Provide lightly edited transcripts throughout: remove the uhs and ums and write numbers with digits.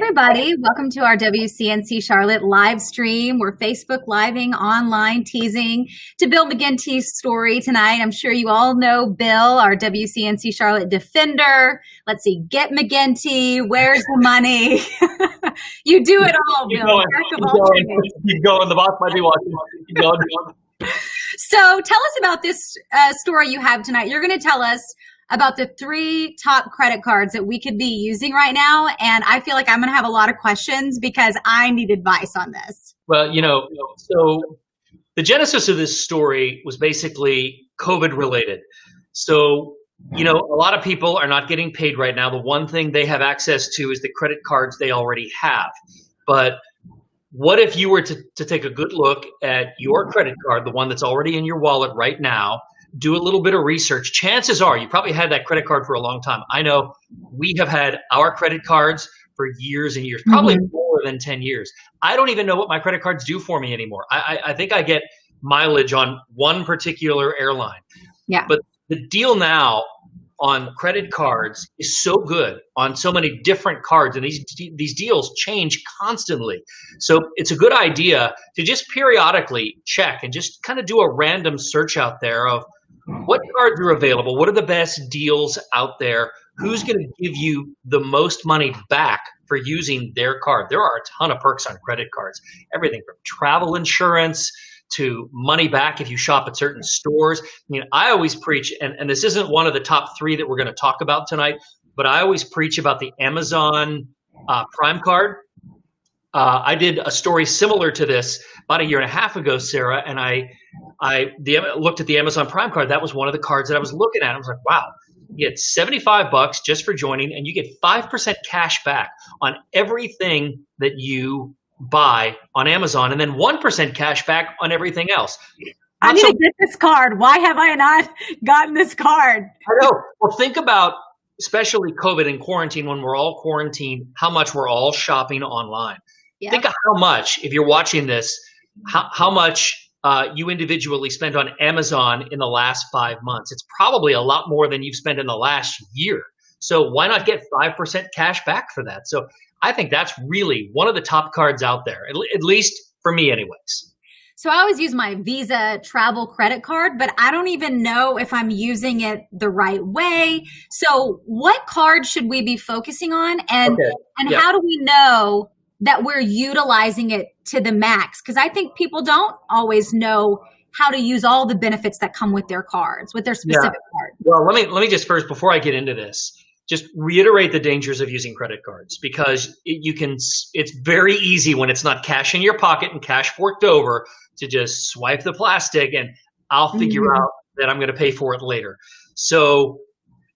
everybody. Welcome to our WCNC Charlotte live stream. We're Facebook living online, teasing to Bill McGinty's story tonight. I'm sure you all know Bill, our WCNC Charlotte defender. Let's see, get McGinty. Where's the money? You do it all, Bill. Keep going. The boss might be watching. Keep going. So tell us about this story you have tonight. You're going to tell us about the 3 top credit cards that we could be using right now. And I feel like I'm going to have a lot of questions because I need advice on this. Well, so the genesis of this story was basically COVID related. So, a lot of people are not getting paid right now. The one thing they have access to is the credit cards they already have. But what if you were to take a good look at your credit card, the one that's already in your wallet right now, do a little bit of research. Chances are you probably had that credit card for a long time. I know we have had our credit cards for years and years, probably more than 10 years. I don't even know what my credit cards do for me anymore. I think I get mileage on one particular airline. Yeah. But the deal now on credit cards is so good on so many different cards, and these deals change constantly. So it's a good idea to just periodically check and just kind of do a random search out there of what cards are available, what are the best deals out there, who's going to give you the most money back for using their card. There are a ton of perks on credit cards, everything from travel insurance to money back if you shop at certain stores. I mean, I always preach, and this isn't one of the top 3 that we're going to talk about tonight, but I always preach about the Amazon Prime card. I did a story similar to this about 1.5 years ago, Sarah, and I looked at the Amazon Prime card. That was one of the cards that I was looking at. I was like, wow, you get $75 just for joining, and you get 5% cash back on everything that you buy on Amazon, and then 1% cash back on everything else. I need to get this card. Why have I not gotten this card? I know. Well, think about, especially COVID and quarantine, when we're all quarantined, how much we're all shopping online. Yep. Think of how much, if you're watching this, how much you individually spent on Amazon in the last 5 months. It's probably a lot more than you've spent in the last year. So why not get 5% cash back for that? So I think that's really one of the top cards out there, at least for me anyways. So I always use my Visa travel credit card, but I don't even know if I'm using it the right way. So what card should we be focusing on? And how do we know that we're utilizing it to the max? Because I think people don't always know how to use all the benefits that come with their cards, with their specific card. Well, let me just first, before I get into this, just reiterate the dangers of using credit cards, because it's very easy when it's not cash in your pocket and cash forked over to just swipe the plastic and I'll figure out that I'm going to pay for it later. So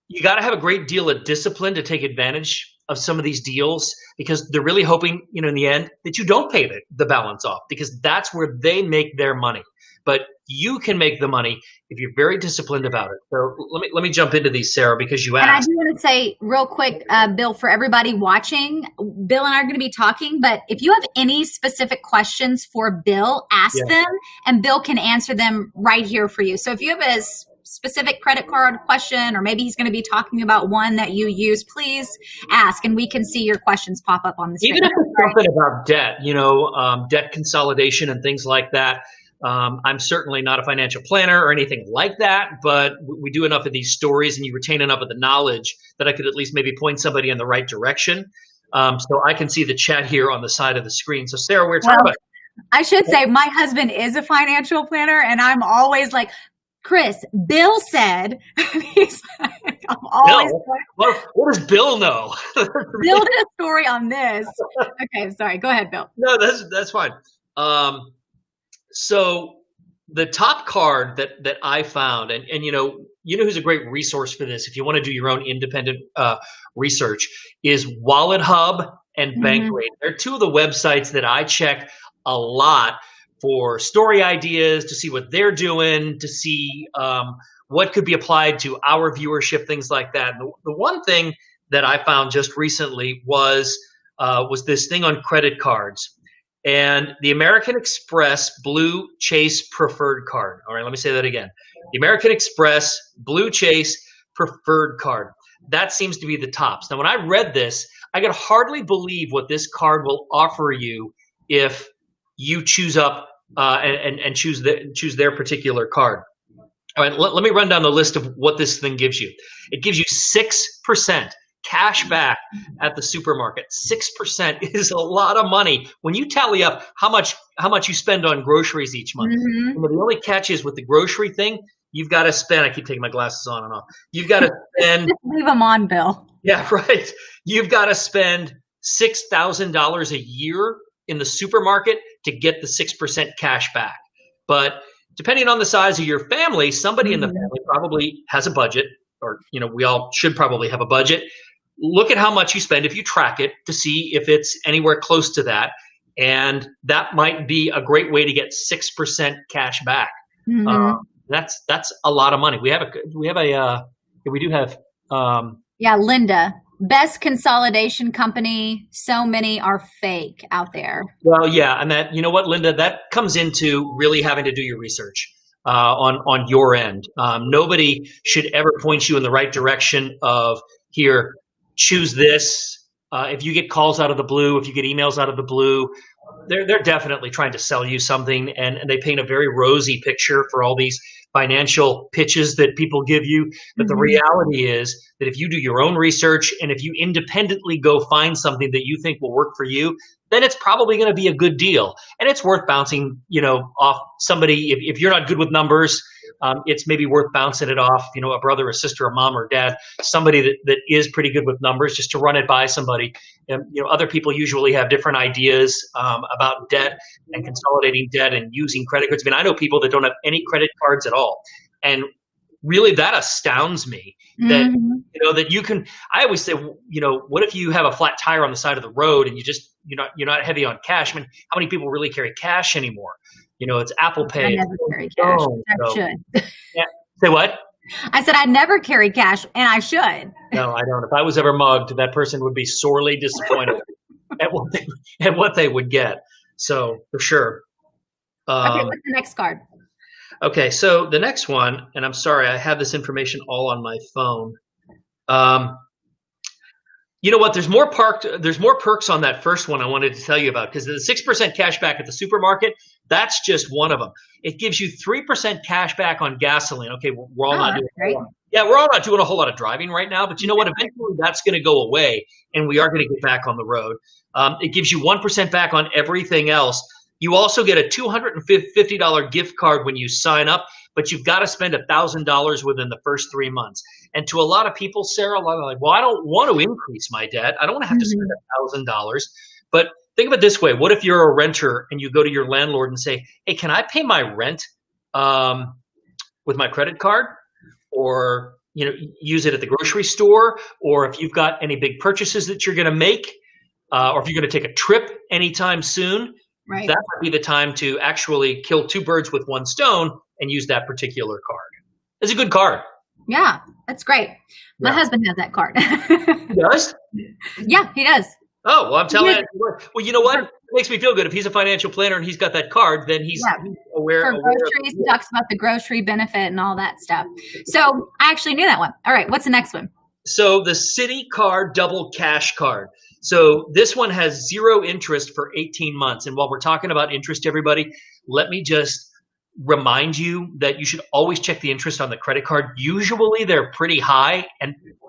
you got to have a great deal of discipline to take advantage of some of these deals, because they're really hoping, in the end, that you don't pay the balance off, because that's where they make their money. But you can make the money if you're very disciplined about it. So let me jump into these, Sarah, because you asked. And I do want to say real quick, Bill, for everybody watching, Bill and I are going to be talking, but if you have any specific questions for Bill, ask them, and Bill can answer them right here for you. So if you have a specific credit card question, or maybe he's going to be talking about one that you use, please ask, and we can see your questions pop up on the screen. Even if it's something about debt, debt consolidation and things like that. I'm certainly not a financial planner or anything like that, but we do enough of these stories and you retain enough of the knowledge that I could at least maybe point somebody in the right direction. So I can see the chat here on the side of the screen. So Sarah, we're talking about. I should say my husband is a financial planner, and I'm always like, Chris, Bill said, I'm always what does Bill know? Bill did a story on this. Okay, sorry. Go ahead, Bill. No, that's fine. So the top card that I found, and who's a great resource for this, if you want to do your own independent research, is Wallet Hub and Bankrate. They're 2 of the websites that I check a lot for story ideas, to see what they're doing, to see what could be applied to our viewership, things like that. And the one thing that I found just recently was this thing on credit cards. And the American Express Blue Chase Preferred Card. All right, let me say that again. The American Express Blue Chase Preferred Card. That seems to be the tops. Now, when I read this, I could hardly believe what this card will offer you if you choose up and choose their particular card. All right, let me run down the list of what this thing gives you. It gives you 6% cash back at the supermarket. 6% is a lot of money when you tally up how much you spend on groceries each month. Mm-hmm. The only catch is with the grocery thing, you've got to spend. I keep taking my glasses on and off. You've got to spend. Leave them on, Bill. Yeah, right. You've got to spend $6,000 a year in the supermarket to get the 6% cash back. But depending on the size of your family, somebody in the family probably has a budget, or we all should probably have a budget. Look at how much you spend if you track it to see if it's anywhere close to that, and that might be a great way to get 6% cash back. Mm-hmm. That's a lot of money. We do have. Linda, best consolidation company. So many are fake out there. Well, yeah, and that, you know what, Linda, that comes into really having to do your research on your end. Nobody should ever point you in the right direction of, here, choose this. If you get calls out of the blue, if you get emails out of the blue, they're definitely trying to sell you something, and they paint a very rosy picture for all these financial pitches that people give you. But the reality is that if you do your own research and if you independently go find something that you think will work for you, then it's probably going to be a good deal. And it's worth bouncing, off somebody. If you're not good with numbers, it's maybe worth bouncing it off, a brother, a sister, a mom or dad, somebody that is pretty good with numbers, just to run it by somebody. And, other people usually have different ideas about debt and consolidating debt and using credit cards. I mean, I know people that don't have any credit cards at all. And really that astounds me that, that you can, I always say, what if you have a flat tire on the side of the road and you're not heavy on cash? I mean, how many people really carry cash anymore? It's Apple Pay. I never carry cash. I should. Yeah. Say what? I said I never carry cash, and I should. No, I don't. If I was ever mugged, that person would be sorely disappointed at what they would get. So for sure. Okay, what's the next card? Okay, so the next one, and I'm sorry, I have this information all on my phone. You know what? There's more perks on that first one I wanted to tell you about, because the 6% cash back at the supermarket, that's just one of them. It gives you 3% cash back on gasoline. Okay, we're all not doing a whole lot of driving right now, but you know what? Eventually that's going to go away, and we are going to get back on the road. It gives you 1% back on everything else. You also get a $250 gift card when you sign up, but you've got to spend $1,000 within the first 3 months. And to a lot of people, Sarah, a lot are like, well, I don't want to increase my debt. I don't want to have to spend $1,000. But think of it this way. What if you're a renter and you go to your landlord and say, hey, can I pay my rent with my credit card? Or use it at the grocery store? Or if you've got any big purchases that you're going to make, or if you're going to take a trip anytime soon, that might be the time to actually kill two birds with one stone and use that particular card. It's a good card. Yeah, that's great. My husband has that card. He does? Yeah, he does. Oh, well, I'm telling you. Well, you know what? It makes me feel good. If he's a financial planner and he's got that card, then he's aware. For groceries, he talks about the grocery benefit and all that stuff. So I actually knew that one. All right, what's the next one? So the Citi Card Double Cash Card. So this one has 0 interest for 18 months. And while we're talking about interest, everybody, let me just remind you that you should always check the interest on the credit card. Usually they're pretty high,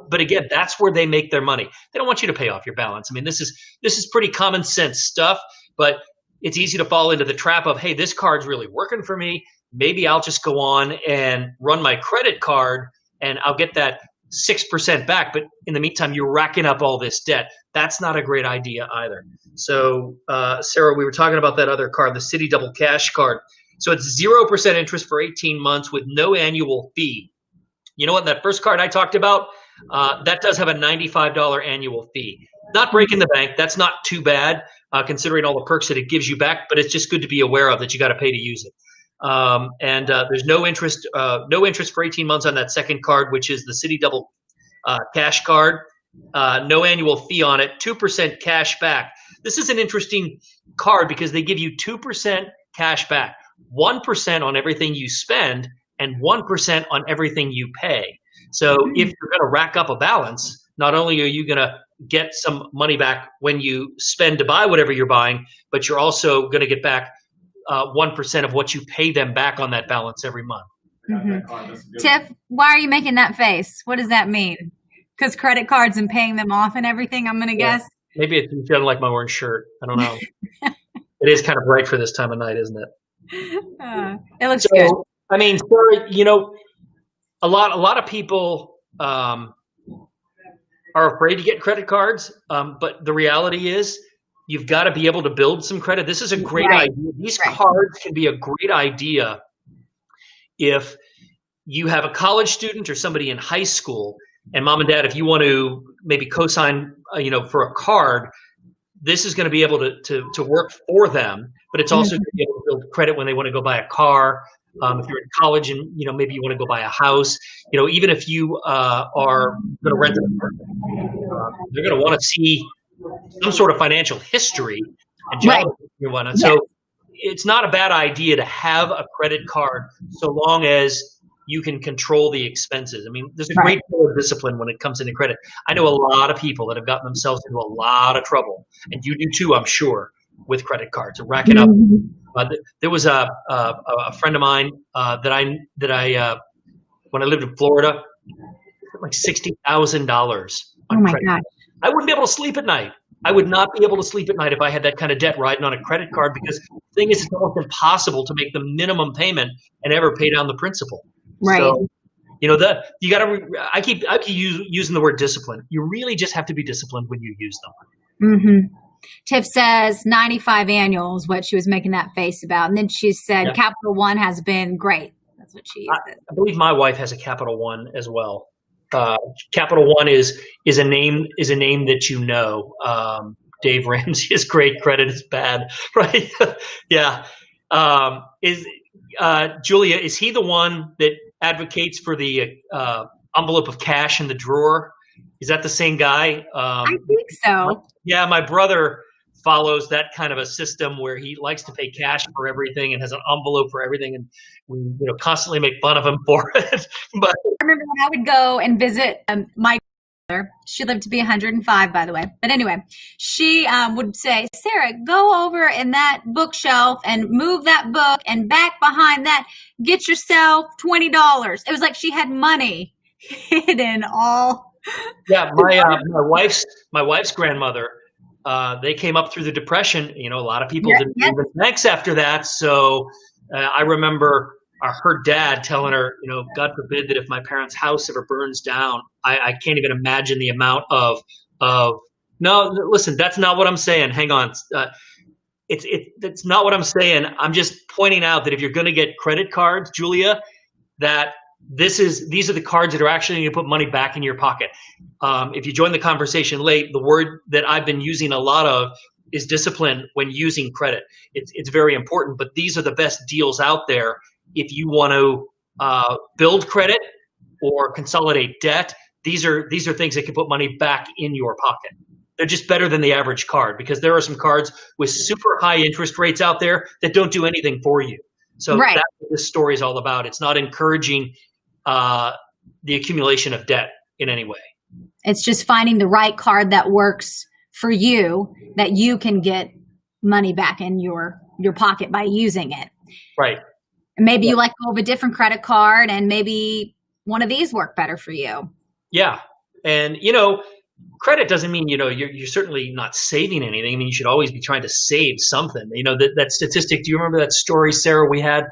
but again, that's where they make their money. They don't want you to pay off your balance. I mean, this is pretty common sense stuff, but it's easy to fall into the trap of, hey, this card's really working for me. Maybe I'll just go on and run my credit card and I'll get that 6% back. But in the meantime, you're racking up all this debt. That's not a great idea either. So, Sarah, we were talking about that other card, the Citi Double Cash Card. So it's 0% interest for 18 months with no annual fee. You know what? That first card I talked about, that does have a $95 annual fee. Not breaking the bank. That's not too bad, considering all the perks that it gives you back. But it's just good to be aware of that you got to pay to use it. And there's no interest for 18 months on that second card, which is the Citi Double Cash Card. No annual fee on it. 2% cash back. This is an interesting card because they give you 2% cash back. 1% on everything you spend and 1% on everything you pay. So if you're going to rack up a balance, not only are you going to get some money back when you spend to buy whatever you're buying, but you're also going to get back 1% of what you pay them back on that balance every month. Tiff, why are you making that face? What does that mean? Because credit cards and paying them off and everything, I'm going to guess. Maybe it's you don't like my orange shirt. I don't know. It is kind of bright for this time of night, isn't it? It looks good. I mean, Sarah, you know, a lot of people are afraid to get credit cards, but the reality is you've got to be able to build some credit. This is a great idea. These cards can be a great idea if you have a college student or somebody in high school, and mom and dad, if you want to maybe co-sign, for a card, this is going to be able to work for them, but it's also going to be able to build credit when they want to go buy a car. If you're in college and, maybe you want to go buy a house, even if you are going to rent an apartment, they're going to want to see some sort of financial history. And so it's not a bad idea to have a credit card so long as you can control the expenses. I mean, there's a great deal of discipline when it comes into credit. I know a lot of people that have gotten themselves into a lot of trouble, and you do too, I'm sure, with credit cards and racking up. There was a friend of mine that I when I lived in Florida, like $60,000 on credit. God. I wouldn't be able to sleep at night. I would not be able to sleep at night if I had that kind of debt riding on a credit card, because the thing is, it's almost impossible to make the minimum payment and ever pay down the principal. Right. So, you got to. I keep using the word discipline. You really just have to be disciplined when you use them. Mm-hmm. Tiff says 95 annual is what she was making that face about, and then she said Capital One has been great. That's what she used. I believe my wife has a Capital One as well. Capital One is a name that you know. Dave Ramsey is great. Credit is bad, right? Yeah. Julia, is he the one that advocates for the envelope of cash in the drawer? Is that the same guy? I think so. Yeah, my brother follows that kind of a system where he likes to pay cash for everything and has an envelope for everything, and we constantly make fun of him for it. But I remember when I would go and visit my mother. She lived to be 105, by the way. But anyway, she would say, Sarah, go over in that bookshelf and move that book, and back behind that, get yourself $20. It was like she had money hidden all. Yeah, my wife's grandmother, they came up through the Depression. A lot of people didn't move in banks after that. So I remember her dad telling her, God forbid that if my parents' house ever burns down, I can't even imagine the amount of no, listen, that's not what I'm saying. Hang on. That's not what I'm saying. I'm just pointing out that if you're going to get credit cards, Julia, that these are the cards that are actually going to put money back in your pocket. If you join the conversation late, the word that I've been using a lot of is discipline when using credit. It's very important, but these are the best deals out there if you want to build credit or consolidate debt. These are things that can put money back in your pocket. They're just better than the average card, because there are some cards with super high interest rates out there that don't do anything for you. So that's what this story is all about. It's not encouraging the accumulation of debt in any way. It's just finding the right card that works for you, that you can get money back in your pocket by using it. Right. And maybe you let go of a different credit card, and maybe one of these work better for you. Yeah. And, credit doesn't mean, you're certainly not saving anything. I mean, you should always be trying to save something. That statistic, do you remember that story, Sarah, we had,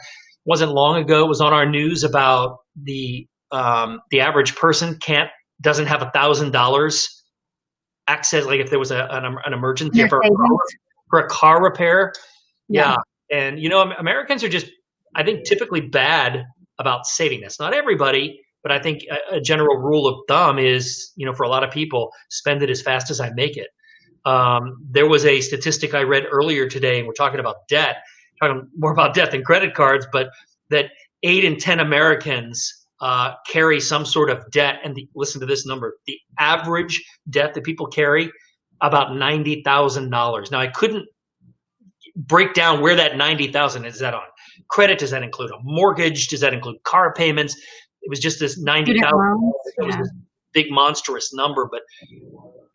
wasn't long ago, it was on our news about the average person doesn't have $1,000 access, like if there was an emergency for a car repair. Yeah. And, Americans are just, I think, typically bad about saving. That's not everybody, but I think a general rule of thumb is, for a lot of people, spend it as fast as I make it. There was a statistic I read earlier today, and we're talking about debt, talking more about debt than credit cards, but that 8 in 10 Americans carry some sort of debt. And listen to this number, the average debt that people carry, about $90,000. Now, I couldn't break down where that $90,000 is that on. Credit, does that include a mortgage? Does that include car payments? It was just this $90,000. It was this big monstrous number. But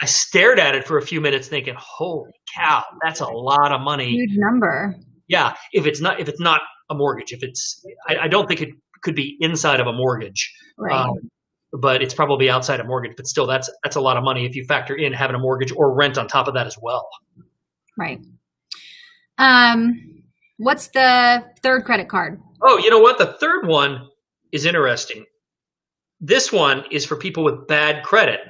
I stared at it for a few minutes thinking, holy cow, that's a lot of money. Huge number. Yeah. If it's not a mortgage, I don't think it could be inside of a mortgage. Right. But it's probably outside a mortgage, but still that's a lot of money if you factor in having a mortgage or rent on top of that as well. Right. What's the third credit card? Oh, you know what? The third one is interesting. This one is for people with bad credit.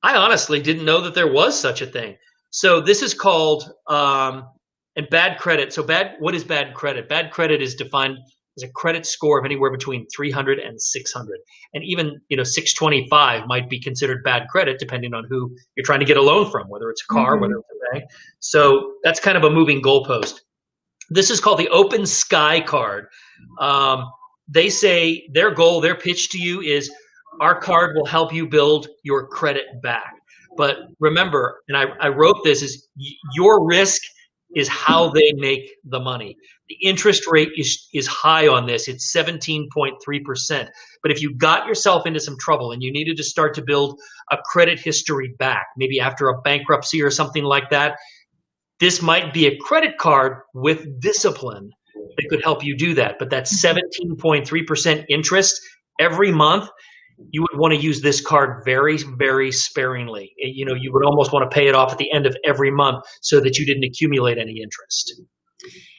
I honestly didn't know that there was such a thing. So this is called and bad credit. So what is bad credit? Bad credit is defined as a credit score of anywhere between 300 and 600. And even 625 might be considered bad credit depending on who you're trying to get a loan from, whether it's a car, whether it's a bank. So that's kind of a moving goalpost. This is called the Open Sky card. They say their goal, their pitch to you is our card will help you build your credit back. But remember, and I wrote this, is your risk is how they make the money. The interest rate is high on this. It's 17.3%. But if you got yourself into some trouble and you needed to start to build a credit history back, maybe after a bankruptcy or something like that, this might be a credit card with discipline that could help you do that. But that's 17.3% interest every month. You would want to use this card very, very sparingly. You would almost want to pay it off at the end of every month so that you didn't accumulate any interest.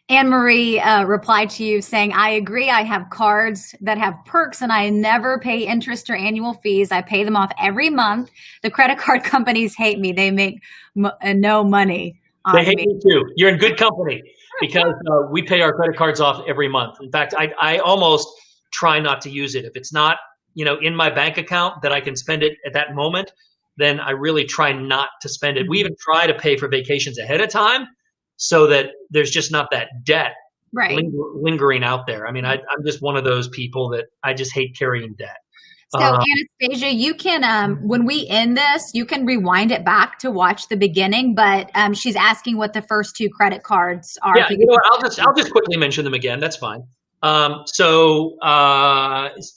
Anne-Marie replied to you saying, I agree. I have cards that have perks and I never pay interest or annual fees. I pay them off every month. The credit card companies hate me. They make no money on me. They hate me too. You're in good company because we pay our credit cards off every month. In fact, I almost try not to use it. If it's not in my bank account that I can spend it at that moment, then I really try not to spend it. We even try to pay for vacations ahead of time so that there's just not that debt lingering out there. I mean, I'm just one of those people that I just hate carrying debt. So Anastasia, you can, when we end this, you can rewind it back to watch the beginning, but she's asking what the first two credit cards are. Yeah, I'll just quickly mention them again. That's fine.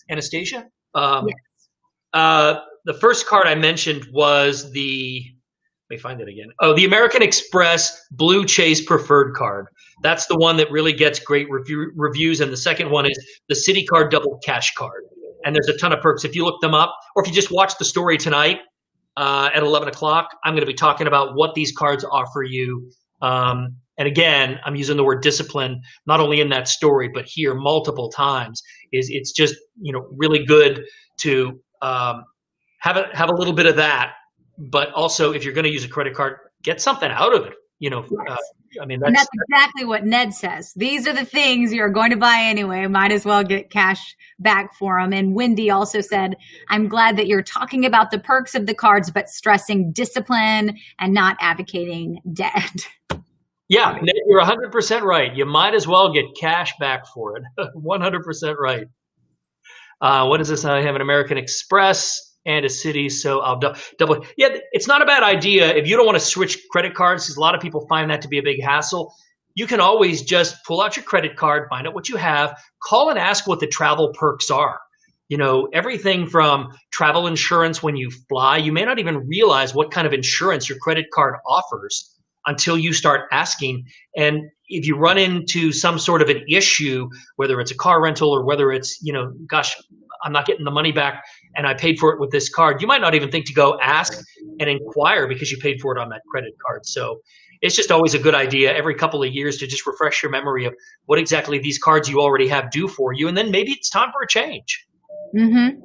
Anastasia? Yes. The first card I mentioned was let me find it again. Oh, the American Express Blue Chase Preferred Card. That's the one that really gets great reviews. And the second one is the Citi Card Double Cash Card. And there's a ton of perks. If you look them up, or if you just watch the story tonight at 11 o'clock, I'm going to be talking about what these cards offer you. And again, I'm using the word discipline, not only in that story, but here multiple times. It's just, really good to have a little bit of that, but also if you're going to use a credit card, get something out of it. Yes. That's exactly what Ned says. These are the things you're going to buy anyway. Might as well get cash back for them. And Wendy also said, I'm glad that you're talking about the perks of the cards, but stressing discipline and not advocating debt. Yeah, Ned, you're 100% right. You might as well get cash back for it. 100% right. What is this? I have an American Express and a Citi, so I'll double. Yeah, it's not a bad idea if you don't want to switch credit cards, because a lot of people find that to be a big hassle. You can always just pull out your credit card, find out what you have, call and ask what the travel perks are. Everything from travel insurance when you fly. You may not even realize what kind of insurance your credit card offers until you start asking. And if you run into some sort of an issue, whether it's a car rental or whether it's, gosh, I'm not getting the money back and I paid for it with this card, you might not even think to go ask and inquire because you paid for it on that credit card. So it's just always a good idea every couple of years to just refresh your memory of what exactly these cards you already have do for you. And then maybe it's time for a change. Mm-hmm.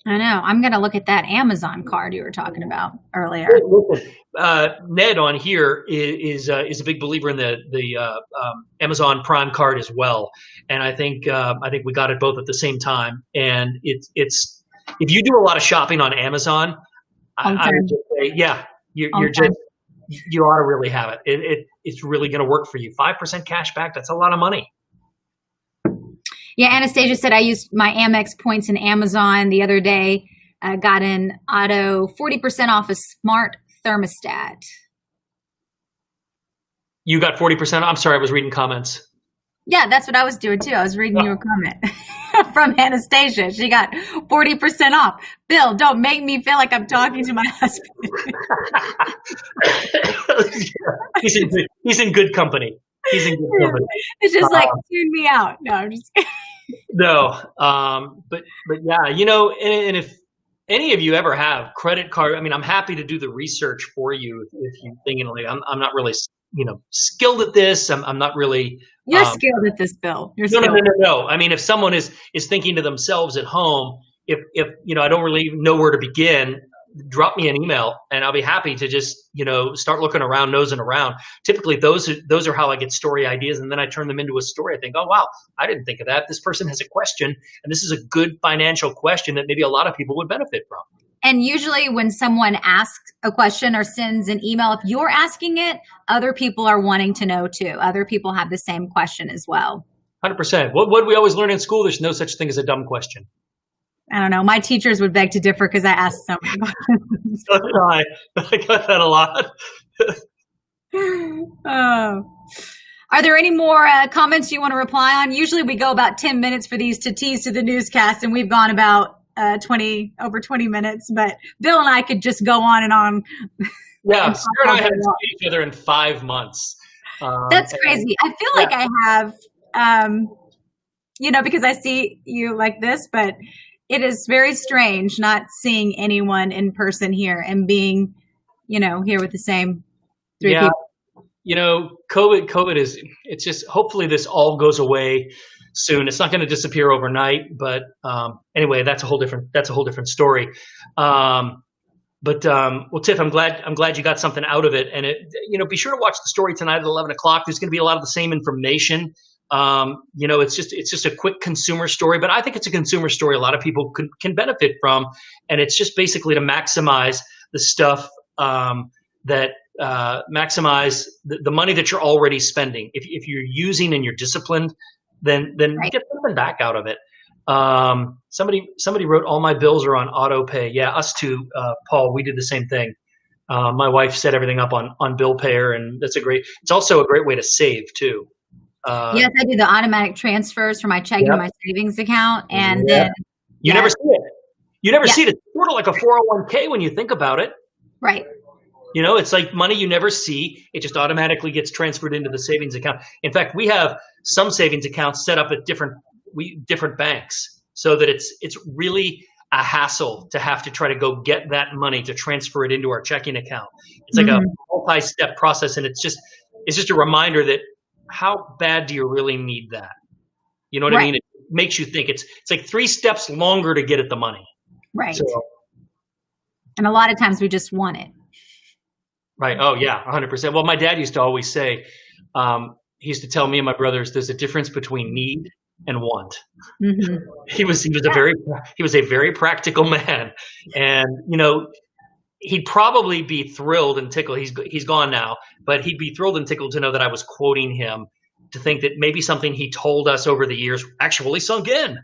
I know. I'm going to look at that Amazon card you were talking about earlier. Ned on here is a big believer in the Amazon Prime card as well, and I think we got it both at the same time. And it's if you do a lot of shopping on Amazon, I would just say, yeah, you ought to really have it. It's really going to work for you. 5% cash back. That's a lot of money. Yeah, Anastasia said, I used my Amex points in Amazon the other day. Got an auto 40% off a smart thermostat. You got 40%? I'm sorry, I was reading comments. Yeah, that's what I was doing too. I was reading your comment. from Anastasia. She got 40% off. Bill, don't make me feel like I'm talking to my husband. He's in good company. He's in good company. It's just like, tune me out. No, I'm just kidding. No, but yeah, and if any of you ever have credit card, I mean, I'm happy to do the research for you if you're thinking like I'm not really skilled at this. I'm not really. You're skilled at this, Bill. You're skilled. No. I mean, if someone is thinking to themselves at home, if I don't really know where to begin, drop me an email and I'll be happy to just start looking around, nosing around. Typically, those are how I get story ideas, and then I turn them into a story. I think, oh wow, I didn't think of that. This person has a question, and this is a good financial question that maybe a lot of people would benefit from. And usually when someone asks a question or sends an email, if you're asking it, other people are wanting to know too. Other people have the same question as well. 100%. What we always learn in school, there's no such thing as a dumb question. I don't know. My teachers would beg to differ because I asked so many questions. I got that a lot. Are there any more comments you want to reply on? Usually we go about 10 minutes for these to tease to the newscast, and we've gone about over 20 minutes, but Bill and I could just go on and on. Yeah, Sarah and I haven't seen each other in 5 months. That's crazy. I feel like I have, because I see you like this, but it is very strange not seeing anyone in person here and being, here with the same three people. COVID it's just, hopefully this all goes away soon. It's not going to disappear overnight, but anyway, that's a whole different story. Well, Tiff, I'm glad you got something out of it, and be sure to watch the story tonight at 11 o'clock. There's going to be a lot of the same information. It's just a quick consumer story, but I think it's a consumer story a lot of people can benefit from, and it's just basically to maximize the stuff that maximize the money that you're already spending. If you're using and you're disciplined, then right. Get something back out of it. Somebody wrote, all my bills are on auto pay. Yeah, us too, Paul. We did the same thing. My wife set everything up on bill payer, and it's also a great way to save too. Yes, I do the automatic transfers from my checking to my savings account, and then you never see it. You never see it. It's sort of like a 401k when you think about it. Right. It's like money you never see. It just automatically gets transferred into the savings account. In fact, we have some savings accounts set up at different banks, so that it's really a hassle to have to try to go get that money to transfer it into our checking account. It's like a multi-step process, and it's just a reminder that how bad do you really need that? You know what I mean? It makes you think it's like 3 steps longer to get at the money. Right. And a lot of times we just want it. Right. Oh yeah, 100%. Well, my dad used to always say, he used to tell me and my brothers, there's a difference between need and want. Mm-hmm. He was a very practical man, and he'd probably be thrilled and tickled. He's gone now, but he'd be thrilled and tickled to know that I was quoting him, to think that maybe something he told us over the years actually sunk in.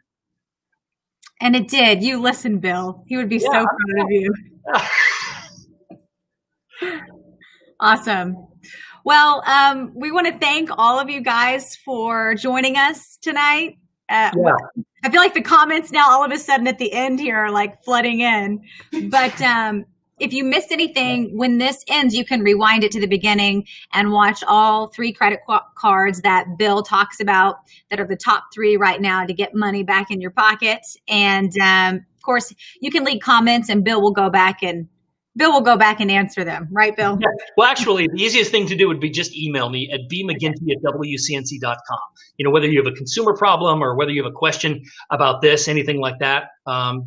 And it did. You listen, Bill. He would be so proud of you. Awesome. Well, we want to thank all of you guys for joining us tonight. I feel like the comments now all of a sudden at the end here are like flooding in. But if you missed anything, when this ends, you can rewind it to the beginning and watch all 3 credit cards that Bill talks about that are the top 3 right now to get money back in your pocket. And of course, you can leave comments, and Bill will go back and answer them. Right, Bill? Yeah. Well, actually, the easiest thing to do would be just email me at bmcginty@wcnc.com. Whether you have a consumer problem or whether you have a question about this, anything like that,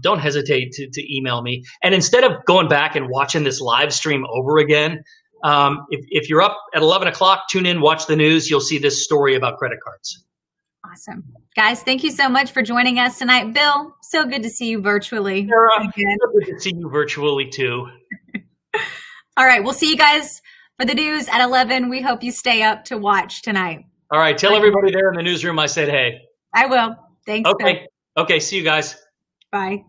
don't hesitate to email me. And instead of going back and watching this live stream over again, if you're up at 11 o'clock, tune in, watch the news. You'll see this story about credit cards. Awesome. Guys, thank you so much for joining us tonight. Bill, so good to see you virtually. Sarah, so good to see you virtually too. All right. We'll see you guys for the news at 11. We hope you stay up to watch tonight. All right. Tell everybody there in the newsroom I said hey. I will. Thanks. Okay. Bill. Okay. See you guys. Bye.